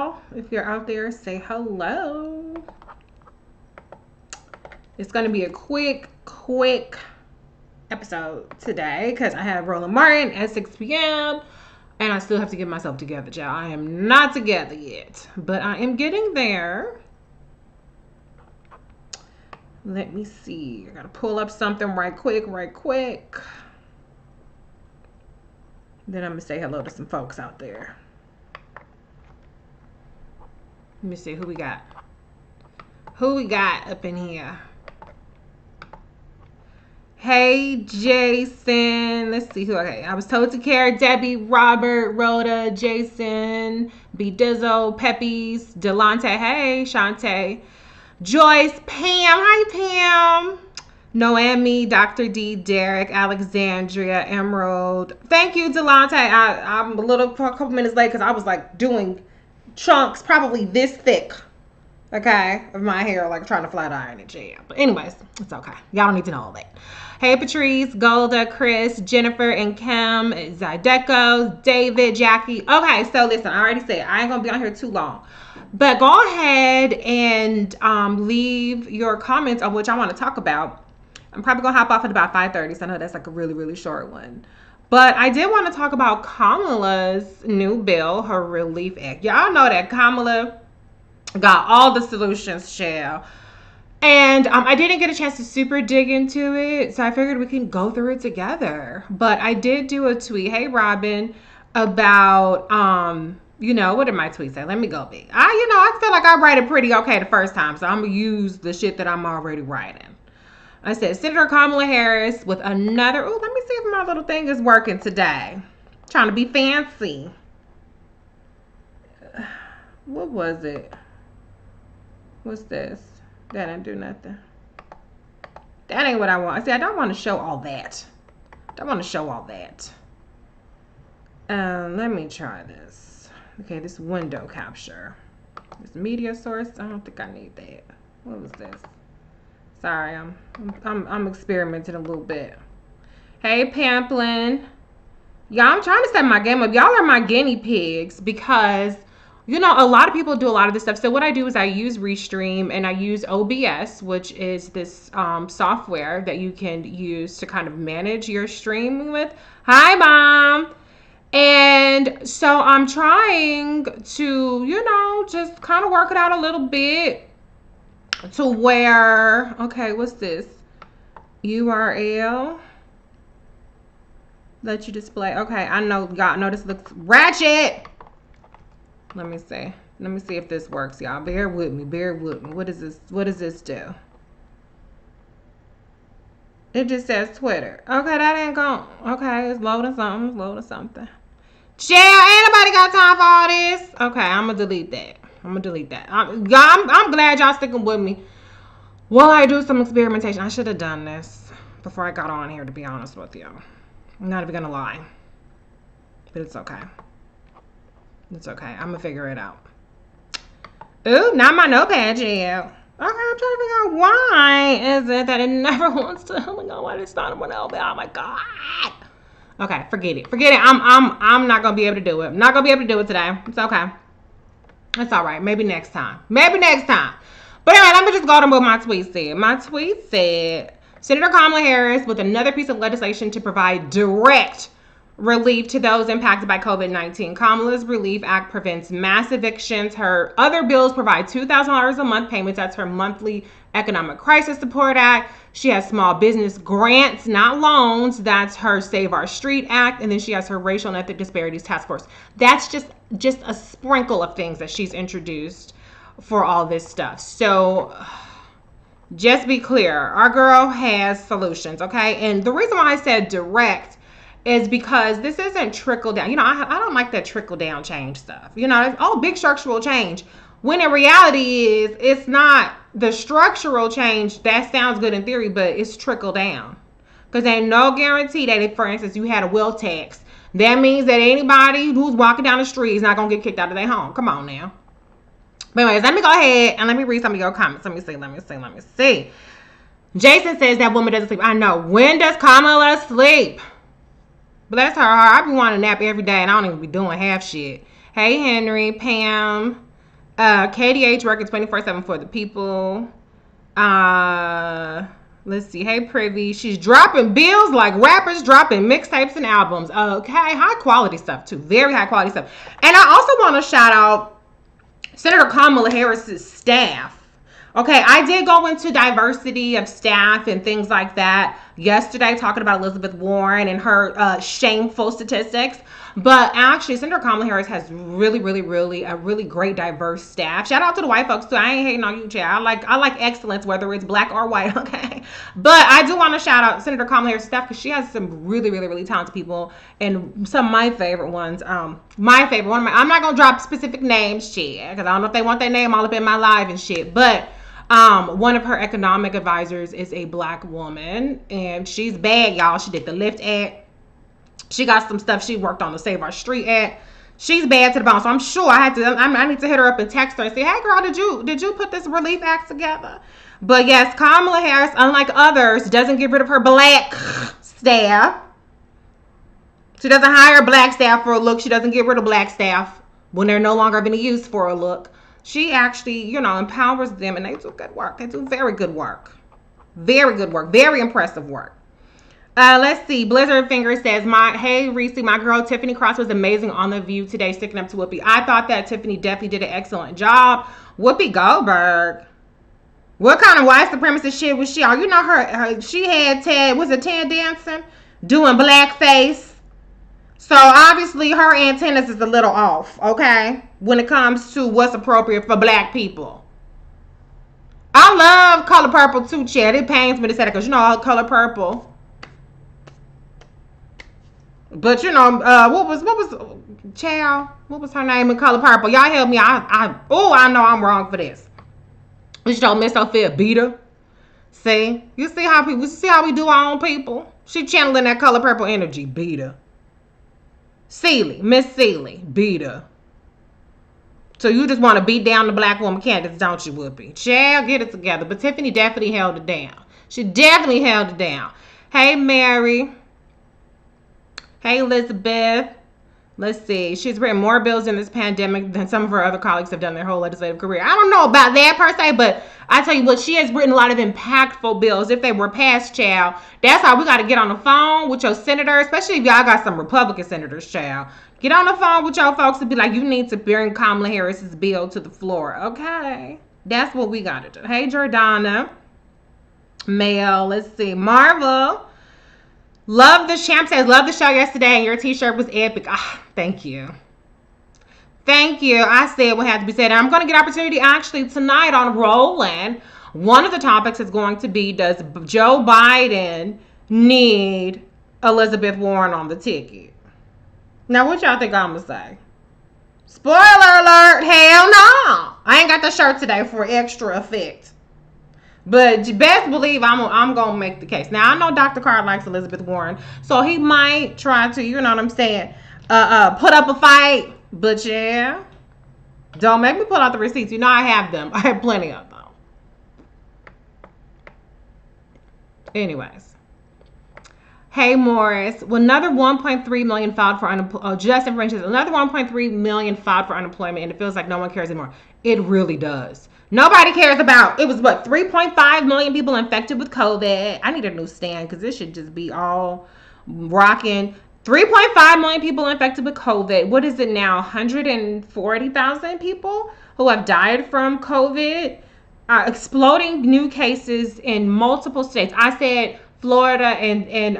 y'all. If you're out there, say hello. It's going to be a quick episode today because I have Roland Martin at 6 p.m. and I still have to get myself together, y'all. I am not together yet, but I am getting there. Let me see. I got to pull up something right quick. Then I'm going to say hello to some folks out there. Let me see who we got. Who we got up in here? Hey, Jason. Let's see who. Okay, I was told to care. Debbie, Robert, Rhoda, Jason, B. Dizzo, Peppies, Delonte. Hey, Shantae. Joyce, Pam. Hi, Pam. Noemi, Dr. D, Derek, Alexandria, Emerald. Thank you, Delonte. I'm a couple minutes late because I was like doing chunks probably this thick, okay, of my hair, like trying to flat iron it. Yeah. But anyways, it's okay. Y'all don't need to know all that. Hey, Patrice, Golda, Chris, Jennifer, and Kim, Zydeco, David, Jackie. Okay, so listen, I already said I ain't gonna be on here too long, but go ahead and leave your comments on which I want to talk about. I'm probably gonna hop off at about 5:30, so I know that's like a really short one. But I did want to talk about Kamala's new bill, her Relief Act. Y'all know that Kamala got all the solutions, child. And I didn't get a chance to super dig into it, so I figured we can go through it together. But I did do a tweet, hey Robin, about what did my tweet say? Let me go big. I feel like I write it pretty okay the first time, so I'm gonna use the shit that I'm already writing. I said, Senator Kamala Harris with another, let me see if my little thing is working today. Trying to be fancy. What was it? What's this? That didn't do nothing. That ain't what I want. See, I don't want to show all that. Let me try this. Okay, this window capture. This media source, I don't think I need that. What was this? Sorry, I'm experimenting a little bit. Hey, Pamplin. Y'all, I'm trying to set my game up. Y'all are my guinea pigs because, a lot of people do a lot of this stuff. So what I do is I use Restream and I use OBS, which is this software that you can use to kind of manage your stream with. Hi, Mom. And so I'm trying to, just kind of work it out a little bit. To where, okay, what's this? URL. Let you display. Okay, I know, y'all know this looks ratchet. Let me see if this works, y'all. Bear with me. What does this do? It just says Twitter. Okay, that ain't going. Okay, it's loading something. Chill, ain't nobody got time for all this. Okay, I'm gonna delete that. I'm glad y'all sticking with me while I do some experimentation. I should have done this before I got on here, to be honest with you. I'm not even gonna lie, but it's okay. I'm gonna figure it out. Ooh, not my notepad yet. Okay, I'm trying to figure out why is it that it never wants to. Oh my god, why did it start with L? Oh my god. Okay, forget it. I'm not gonna be able to do it. I'm not gonna be able to do it today. It's okay. It's all right. Maybe next time. But anyway, let me just go to what my tweet said. My tweet said, Senator Kamala Harris with another piece of legislation to provide direct relief to those impacted by COVID-19. Kamala's Relief Act prevents mass evictions. Her other bills provide $2,000 a month payments. That's her monthly Economic Crisis Support Act. She has small business grants, not loans. That's her Save Our Street Act. And then she has her Racial and Ethnic Disparities Task Force. That's just a sprinkle of things that she's introduced for all this stuff. So just be clear, our girl has solutions, okay? And the reason why I said direct is because this isn't trickle down. I don't like that trickle down change stuff. It's big structural change. When in reality it's not the structural change. That sounds good in theory, but it's trickle down. Because there ain't no guarantee that if, for instance, you had a will tax, that means that anybody who's walking down the street is not going to get kicked out of their home. Come on now. But anyways, let me go ahead and let me read some of your comments. Let me see. Jason says that woman doesn't sleep. I know. When does Kamala sleep? Bless her heart. I be wanting to nap every day and I don't even be doing half shit. Hey, Henry, Pam, KDH working 24/7 for the people. Let's see. Hey, Privy. She's dropping bills like rappers dropping mixtapes and albums. Okay. High quality stuff, too. Very high quality stuff. And I also want to shout out Senator Kamala Harris's staff. Okay, I did go into diversity of staff and things like that yesterday, talking about Elizabeth Warren and her shameful statistics. But actually, Senator Kamala Harris has really, really, really a really great diverse staff. Shout out to the white folks too. I ain't hating on you, child. I like excellence, whether it's black or white. Okay, but I do want to shout out Senator Kamala Harris' staff because she has some really, really, really talented people and some of my favorite ones. My favorite one. I'm not gonna drop specific names, shit, because I don't know if they want their name all up in my live and shit, but. One of her economic advisors is a black woman, and she's bad, y'all. She did the Lyft ad. She got some stuff she worked on the Save Our Street ad. She's bad to the bone, so I'm sure I need to hit her up and text her and say, "Hey, girl, did you put this relief act together?" But yes, Kamala Harris, unlike others, doesn't get rid of her black staff. She doesn't hire black staff for a look. She doesn't get rid of black staff when they're no longer of any use for a look. She actually, empowers them, and they do good work. They do very good work. Very good work. Very impressive work. Let's see. Blizzard Finger says, hey, Reese, my girl Tiffany Cross was amazing on The View today, sticking up to Whoopi. I thought that Tiffany definitely did an excellent job. Whoopi Goldberg. What kind of white supremacist shit was she on? She had Ted Danson doing blackface. So obviously her antennas is a little off, okay? When it comes to what's appropriate for black people. I love Color Purple too, Chad. It pains me to say that because Color Purple. But what was Chow? What was her name in Color Purple? Y'all help me. I know I'm wrong for this. Miss Sophia Beta. See? You see how we do our own people? She channeling that Color Purple energy, Beta. Miss Seeley, Beta. So you just want to beat down the black woman candidates, don't you, Whoopi? Child, get it together. But Tiffany definitely held it down. She definitely held it down. Hey, Mary. Hey, Elizabeth. Let's see. She's written more bills in this pandemic than some of her other colleagues have done their whole legislative career. I don't know about that per se, but I tell you what, she has written a lot of impactful bills. If they were passed, child, that's how we got to get on the phone with your senator, especially if y'all got some Republican senators, child. Get on the phone with your folks and be like, you need to bring Kamala Harris's bill to the floor. Okay. That's what we got to do. Hey, Jordana. Mel. Let's see. Marvel. Love the champ says, love the show yesterday and your t-shirt was epic. Thank you. Thank you. I said what had to be said. I'm going to get opportunity actually tonight on Roland. One of the topics is going to be, does Joe Biden need Elizabeth Warren on the ticket? Now, what y'all think I'm going to say? Spoiler alert. Hell no. I ain't got the shirt today for extra effect. But you best believe I'm going to make the case. Now, I know Dr. Carr likes Elizabeth Warren, so he might try to, you know what I'm saying, put up a fight. But yeah, don't make me pull out the receipts. I have them. I have plenty of them. Anyways. Hey, Morris. Well, another 1.3 million filed for unemployment. Just information. Another 1.3 million filed for unemployment, and it feels like no one cares anymore. It really does. Nobody cares about, it was 3.5 million people infected with COVID. I need a new stand because this should just be all rocking. 3.5 million people infected with COVID. What is it now? 140,000 people who have died from COVID. Exploding new cases in multiple states. I said Florida and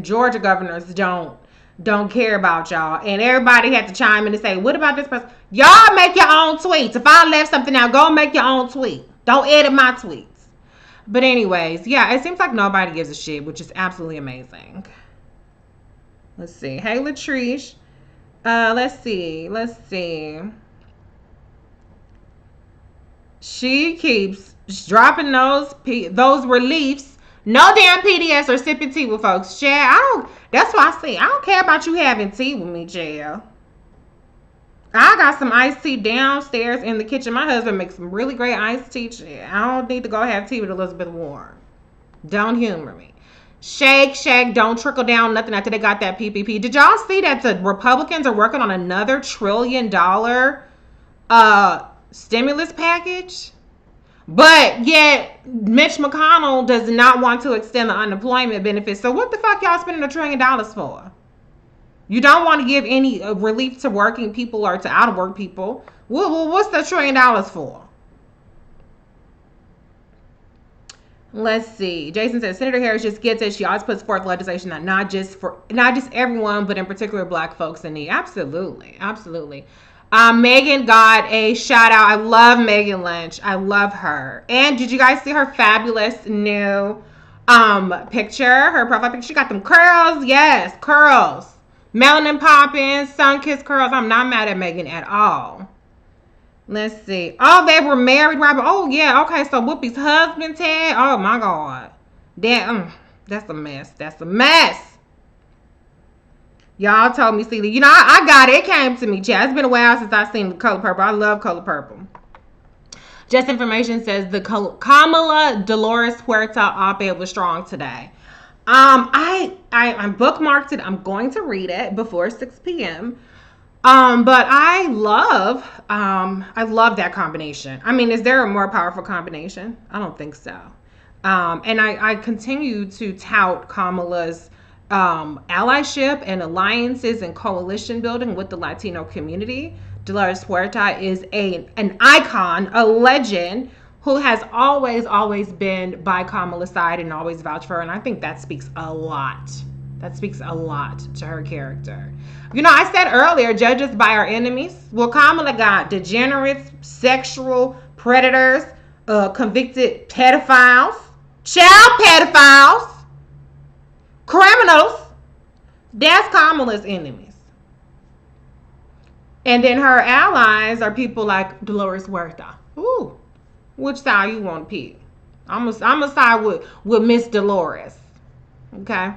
Georgia governors don't care about y'all, and everybody had to chime in and say, what about this person? Y'all make your own tweets. If I left something out, go make your own tweet. Don't edit my tweets. But anyways, yeah, it seems like nobody gives a shit, which is absolutely amazing. Let's see. Hey, Latrice. Let's see. She keeps dropping those reliefs. No damn PDS or sipping tea with folks. Chad, that's why I say, I don't care about you having tea with me, Chad. I got some iced tea downstairs in the kitchen. My husband makes some really great iced tea, Chad. I don't need to go have tea with Elizabeth Warren. Don't humor me. Shake, don't trickle down nothing after they got that PPP. Did y'all see that the Republicans are working on another $1 trillion stimulus package? But yet Mitch McConnell does not want to extend the unemployment benefits. So what the fuck y'all spending $1 trillion for? You don't want to give any relief to working people or to out of work people. Well, what's the $1 trillion for? Let's see. Jason says Senator Harris just gets it. She always puts forth legislation that not just everyone, but in particular Black folks in need. Absolutely. Megan got a shout out. I love Megan Lynch. I love her. And did you guys see her fabulous new picture? Her profile picture. She got them curls. Yes, curls. Melanin popping, sun-kissed curls. I'm not mad at Megan at all. Let's see. Oh, they were married, Robert. Oh, yeah. Okay, so Whoopi's husband, Ted. Oh, my God. That's a mess. Y'all told me, see, I got it. It came to me, Chad. It's been a while since I've seen the color purple. I love color purple. Just Information says the Kamala Dolores Huerta op-ed was strong today. I bookmarked it. I'm going to read it before 6 p.m. But I love that combination. I mean, is there a more powerful combination? I don't think so. And I continue to tout Kamala's allyship and alliances and coalition building with the Latino community. Dolores Huerta is an icon, a legend who has always been by Kamala's side and always vouched for her. And I think that speaks a lot. That speaks a lot to her character. I said earlier, judges by our enemies. Well, Kamala got degenerates, sexual predators, convicted pedophiles, child pedophiles, criminals. That's Kamala's enemies. And then her allies are people like Dolores Huerta. Ooh, which side you want to pick? I'm gonna side with Miss Dolores. Okay.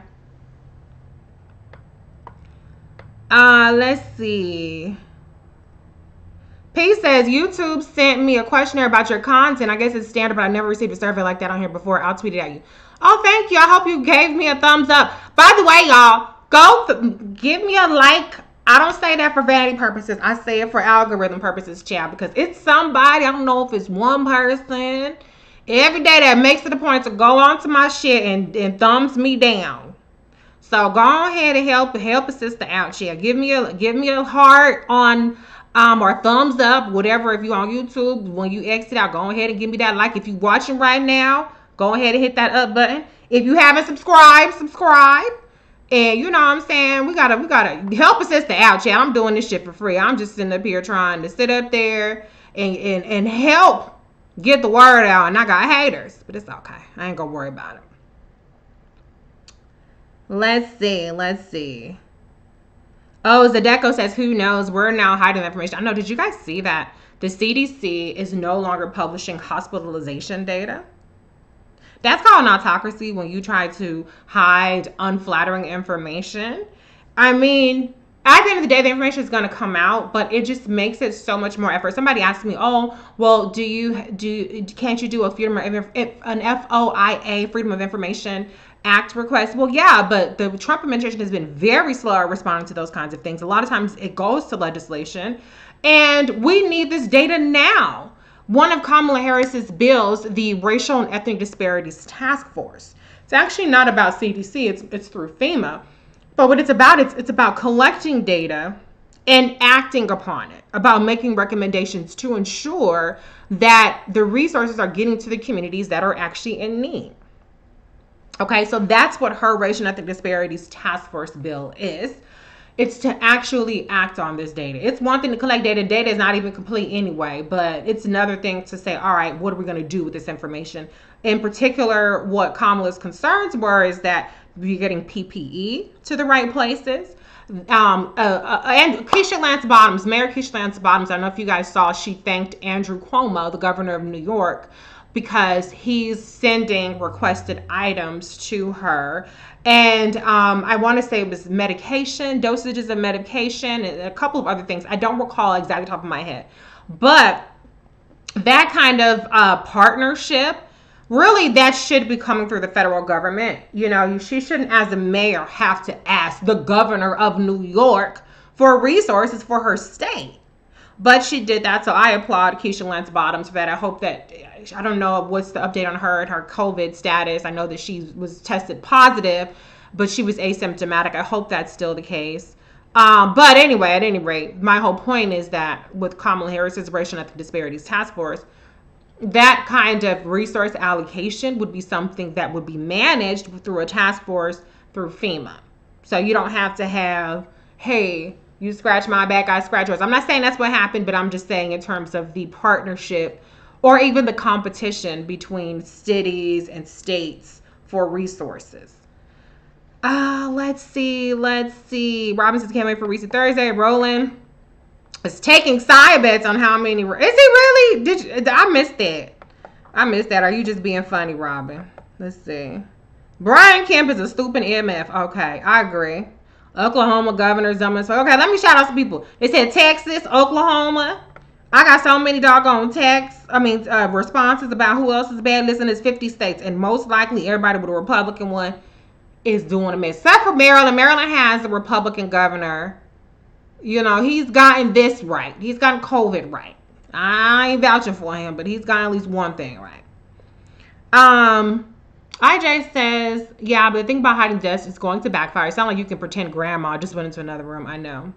Let's see. P says, YouTube sent me a questionnaire about your content. I guess it's standard, but I never received a survey like that on here before. I'll tweet it at you. Oh, thank you. I hope you gave me a thumbs up. By the way, y'all, give me a like. I don't say that for vanity purposes. I say it for algorithm purposes, child, because it's somebody, I don't know if it's one person, every day that makes it a point to go onto my shit and thumbs me down. So go ahead and help a sister out, child. Give me a heart on or thumbs up, whatever. If you're on YouTube, when you exit out, go ahead and give me that like. If you're watching right now, go ahead and hit that up button. If you haven't subscribe. And you know what I'm saying? We gotta help a sister out, chat. I'm doing this shit for free. I'm just sitting up here trying to sit up there and help get the word out. And I got haters, but it's okay. I ain't gonna worry about it. Let's see. Oh, Zadeko says, who knows? We're now hiding the information. I know. Did you guys see that? The CDC is no longer publishing hospitalization data. That's called an autocracy, when you try to hide unflattering information. I mean, at the end of the day, the information is going to come out, but it just makes it so much more effort. Somebody asked me, oh, well, can't you do an FOIA, Freedom of Information Act request? Well, yeah, but the Trump administration has been very slow at responding to those kinds of things. A lot of times it goes to legislation, and we need this data now. One of Kamala Harris's bills, the Racial and Ethnic Disparities Task Force. It's actually not about CDC, it's through FEMA. But what it's about collecting data and acting upon it, about making recommendations to ensure that the resources are getting to the communities that are actually in need. Okay, so that's what her Racial and Ethnic Disparities Task Force bill is. It's to actually act on this data. It's one thing to collect data. Data is not even complete anyway, but it's another thing to say, all right, what are we going to do with this information? In particular, what Kamala's concerns were is that you're getting PPE to the right places. And Keisha Lance Bottoms, Mayor Keisha Lance Bottoms, I don't know if you guys saw, she thanked Andrew Cuomo, the governor of New York, because he's sending requested items to her. And I want to say it was medication, dosages of medication, and a couple of other things. I don't recall exactly off the top of my head. But that kind of partnership really that should be coming through the federal government. She shouldn't, as a mayor, have to ask the governor of New York for resources for her state. But she did that, so I applaud Keisha Lance Bottoms for that. I hope that, I don't know what's the update on her and her COVID status. I know that she was tested positive, but she was asymptomatic. I hope that's still the case. But anyway, at any rate, my whole point is that with Kamala Harris's Racial and Ethnic Disparities Task Force, that kind of resource allocation would be something that would be managed through a task force through FEMA. So you don't have to have, hey, you scratch my back, I scratch yours. I'm not saying that's what happened, but I'm just saying in terms of the partnership or even the competition between cities and states for resources. Let's see. Robinson can't wait for Recent Thursday. Roland is taking side bets on how many. Is he really? I missed that. Are you just being funny, Robin? Let's see. Brian Kemp is a stupid MF. Okay, I agree. Oklahoma Governor Zummers. Okay, let me shout out some people. They said Texas, Oklahoma. I got so many doggone responses about who else is bad. Listen, it's 50 states, and most likely everybody with a Republican one is doing a mess. Except for Maryland. Maryland has a Republican governor. He's gotten this right. He's gotten COVID right. I ain't vouching for him, but he's gotten at least one thing right. IJ says, yeah, but the thing about hiding deaths is going to backfire. It's not like you can pretend grandma just went into another room. I know.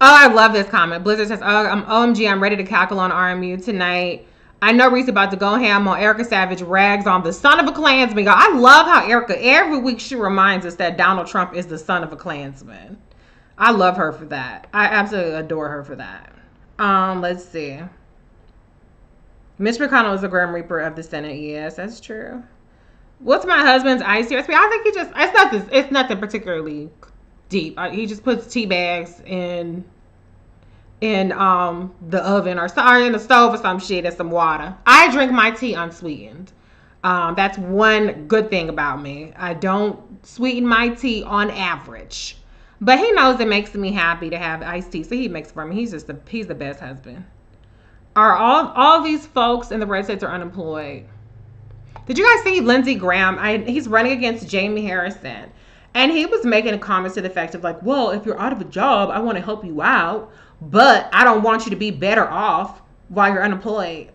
Oh, I love this comment. Blizzard says, OMG, I'm ready to cackle on RMU tonight. I know Reese about to go ham on Erica Savage rags on the son of a Klansman. I love how Erica, every week she reminds us that Donald Trump is the son of a Klansman. I love her for that. I absolutely adore her for that. Let's see. Mitch McConnell is the Grim Reaper of the Senate. Yes, that's true. What's my husband's ICRSP? I think it's nothing particularly deep. He just puts tea bags in the oven or in the stove or some shit and some water. I drink my tea unsweetened. That's one good thing about me. I don't sweeten my tea on average. But he knows it makes me happy to have iced tea, so he makes it for me. He's the best husband. Are all these folks in the red states are unemployed? Did you guys see Lindsey Graham? He's running against Jamie Harrison. And he was making a comment to the effect of like, well, if you're out of a job, I want to help you out, but I don't want you to be better off while you're unemployed.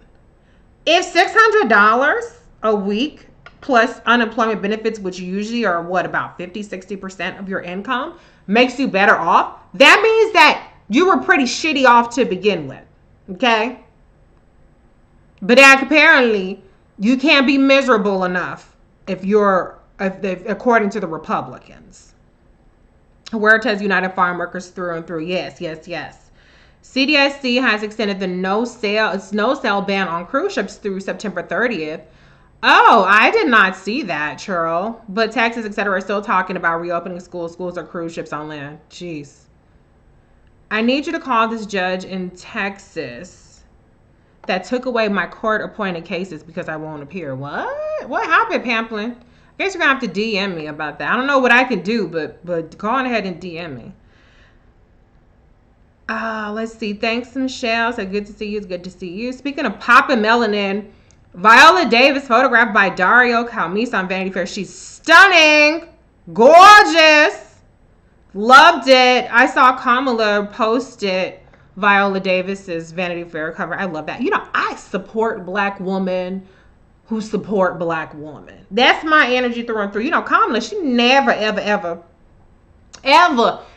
If $600 a week plus unemployment benefits, which usually are about 50-60% of your income, makes you better off, that means that you were pretty shitty off to begin with. Okay? But apparently, you can't be miserable enough if according to the Republicans. Huerta's United Farm Workers through and through. Yes. CDSC has extended the no sale ban on cruise ships through September 30th. Oh, I did not see that, Churl. But Texas, etc., are still talking about reopening schools. Schools or cruise ships on land. Jeez. I need you to call this judge in Texas that took away my court-appointed cases because I won't appear. What? What happened, Pamplin? I guess you're going to have to DM me about that. I don't know what I can do, but go on ahead and DM me. Let's see. Thanks, Michelle. So good to see you. It's good to see you. Speaking of Papa Melanin, Viola Davis photographed by Dario Calmisa on Vanity Fair. She's stunning. Gorgeous. Loved it. I saw Kamala post it. Viola Davis's Vanity Fair cover. I love that. I support Black women who support Black women. That's my energy through and through. Kamala, she never, ever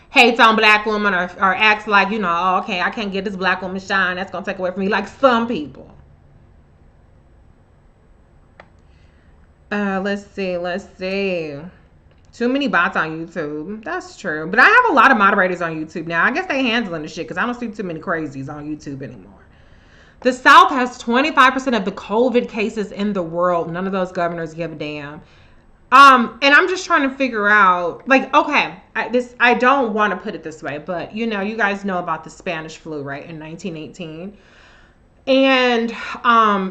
hates on Black women or acts like, oh, okay, I can't get this Black woman shine. That's going to take away from me, like some people. Let's see. Too many bots on YouTube. That's true. But I have a lot of moderators on YouTube now. I guess they handling the shit because I don't see too many crazies on YouTube anymore. The South has 25% of the COVID cases in the world. None of those governors give a damn. And I'm just trying to figure out, like, okay, I don't want to put it this way, but you guys know about the Spanish flu, right, in 1918. And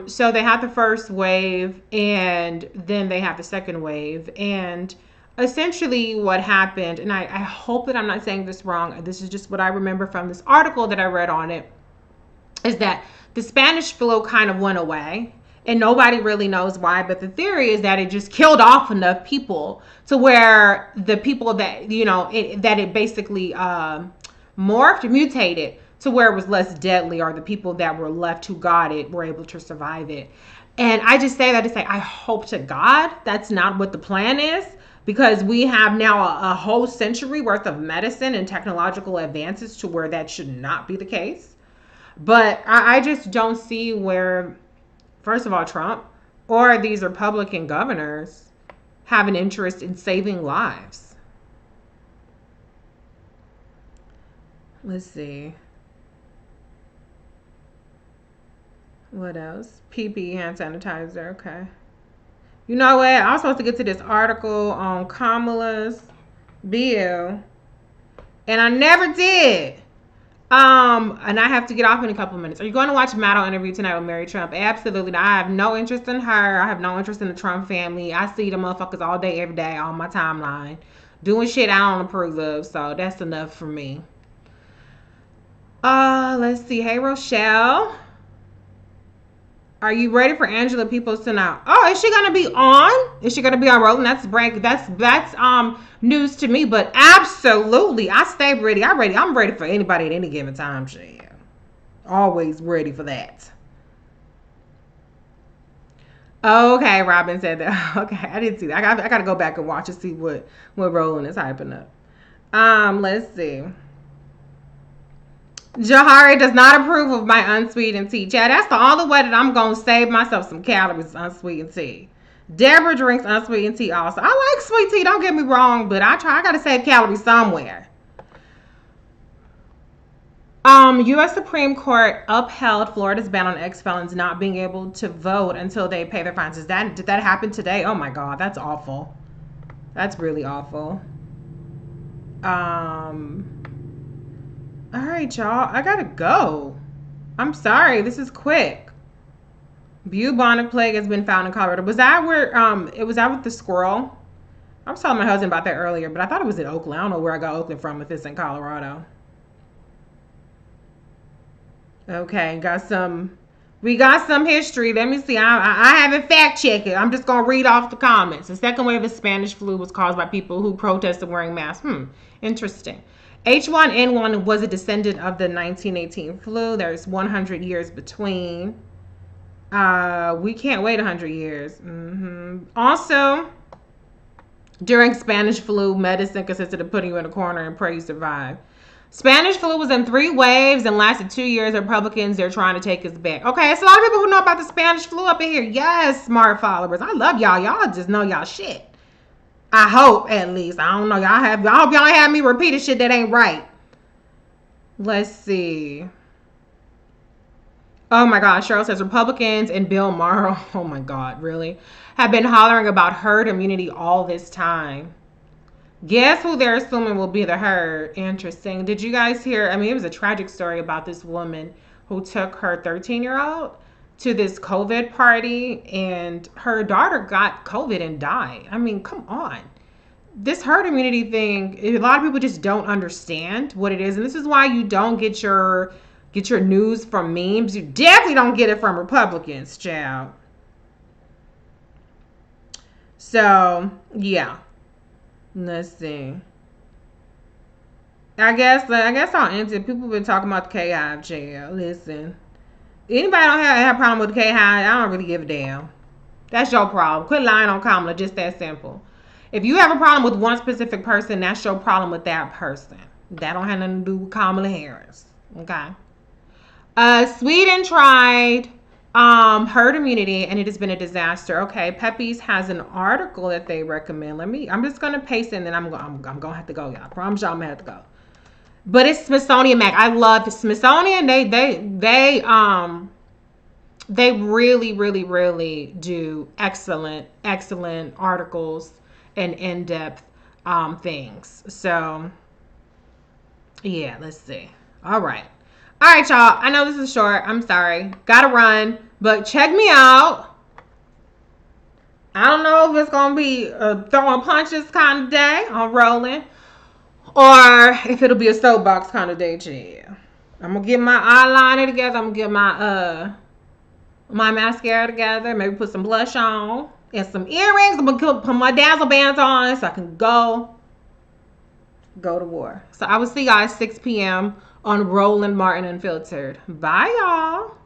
so they had the first wave, and then they have the second wave, and essentially what happened, and I hope that I'm not saying this wrong, this is just what I remember from this article that I read on it, is that the Spanish flu kind of went away. And nobody really knows why, but the theory is that it just killed off enough people to where the people that, that it basically morphed, mutated to where it was less deadly, or the people that were left who got it were able to survive it. And I just say that to say, I hope to God that's not what the plan is, because we have now a whole century worth of medicine and technological advances to where that should not be the case. But I just don't see where, first of all, Trump or these Republican governors have an interest in saving lives. Let's see. What else? PP hand sanitizer. Okay. You know what? I was supposed to get to this article on Kamala's bill, and I never did. And I have to get off in a couple of minutes. Are you going to watch Maddow interview tonight with Mary Trump? Absolutely not. I have no interest in her. I have no interest in the Trump family. I see the motherfuckers all day, every day on my timeline doing shit I don't approve of. So that's enough for me. Let's see. Hey, Rochelle. Are you ready for Angela Peoples tonight? Oh, is she gonna be on? Is she gonna be on Rolling? That's news to me, but absolutely, I stay ready. I'm ready for anybody at any given time. Shit, always ready for that. Okay, Robin said that. Okay, I didn't see that. I gotta go back and watch and see what Rolling is hyping up. Let's see. Jahari does not approve of my unsweetened tea. Chad, that's the only way that I'm going to save myself some calories, unsweetened tea. Deborah drinks unsweetened tea also. I like sweet tea, don't get me wrong, but I got to save calories somewhere. U.S. Supreme Court upheld Florida's ban on ex-felons not being able to vote until they pay their fines. Did that happen today? Oh my God, that's awful. That's really awful. All right, y'all. I gotta go. I'm sorry. This is quick. Bubonic plague has been found in Colorado. Was that where it was out with the squirrel? I was telling my husband about that earlier, but I thought it was in Oakland. I don't know where I got Oakland from if it's in Colorado. Okay, we got some history. Let me see. I haven't fact checked it. I'm just gonna read off the comments. The second wave of Spanish flu was caused by people who protested wearing masks. Interesting. H1N1 was a descendant of the 1918 flu. There's 100 years between. We can't wait 100 years. Also, during Spanish flu, medicine consisted of putting you in a corner and pray you survive. Spanish flu was in 3 waves and lasted 2 years. Republicans, they're trying to take us back. Okay, it's a lot of people who know about the Spanish flu up in here. Yes, smart followers. I love y'all. Y'all just know y'all shit. I hope, at least. I don't know. I hope y'all ain't have me repeating shit that ain't right. Let's see. Oh my God. Cheryl says Republicans and Bill Maher, oh my God, really, have been hollering about herd immunity all this time. Guess who they're assuming will be the herd? Interesting. Did you guys hear? I mean, it was a tragic story about this woman who took her 13-year-old to this COVID party, and her daughter got COVID and died. I mean, come on. This herd immunity thing, a lot of people just don't understand what it is. And this is why you don't get your news from memes. You definitely don't get it from Republicans, child. So, yeah. Let's see. I guess I'll end it. People have been talking about the K-Hive jail. Listen. Anybody don't have a problem with the K-Hive, I don't really give a damn. That's your problem. Quit lying on Kamala. Just that simple. If you have a problem with one specific person, that's your problem with that person. That don't have nothing to do with Kamala Harris. Okay. Sweden tried herd immunity, and it has been a disaster. Okay, Pepe's has an article that they recommend. I'm just gonna paste it, and then I'm gonna have to go, y'all. I promise y'all I'm gonna have to go. But it's Smithsonian Mag. I love the Smithsonian. They really, really, really do excellent articles and in-depth things. So yeah, let's see. All right, y'all. I know this is short. I'm sorry. Gotta run, but check me out. I don't know if it's gonna be a throwing punches kind of day on Rolling, or if it'll be a soapbox kind of day, yeah. I'm gonna get my eyeliner together. I'm gonna get my mascara together. Maybe put some blush on and some earrings. I'm gonna put my dazzle bands on so I can go to war. So I will see y'all at 6 p.m. on Roland Martin Unfiltered. Bye, y'all.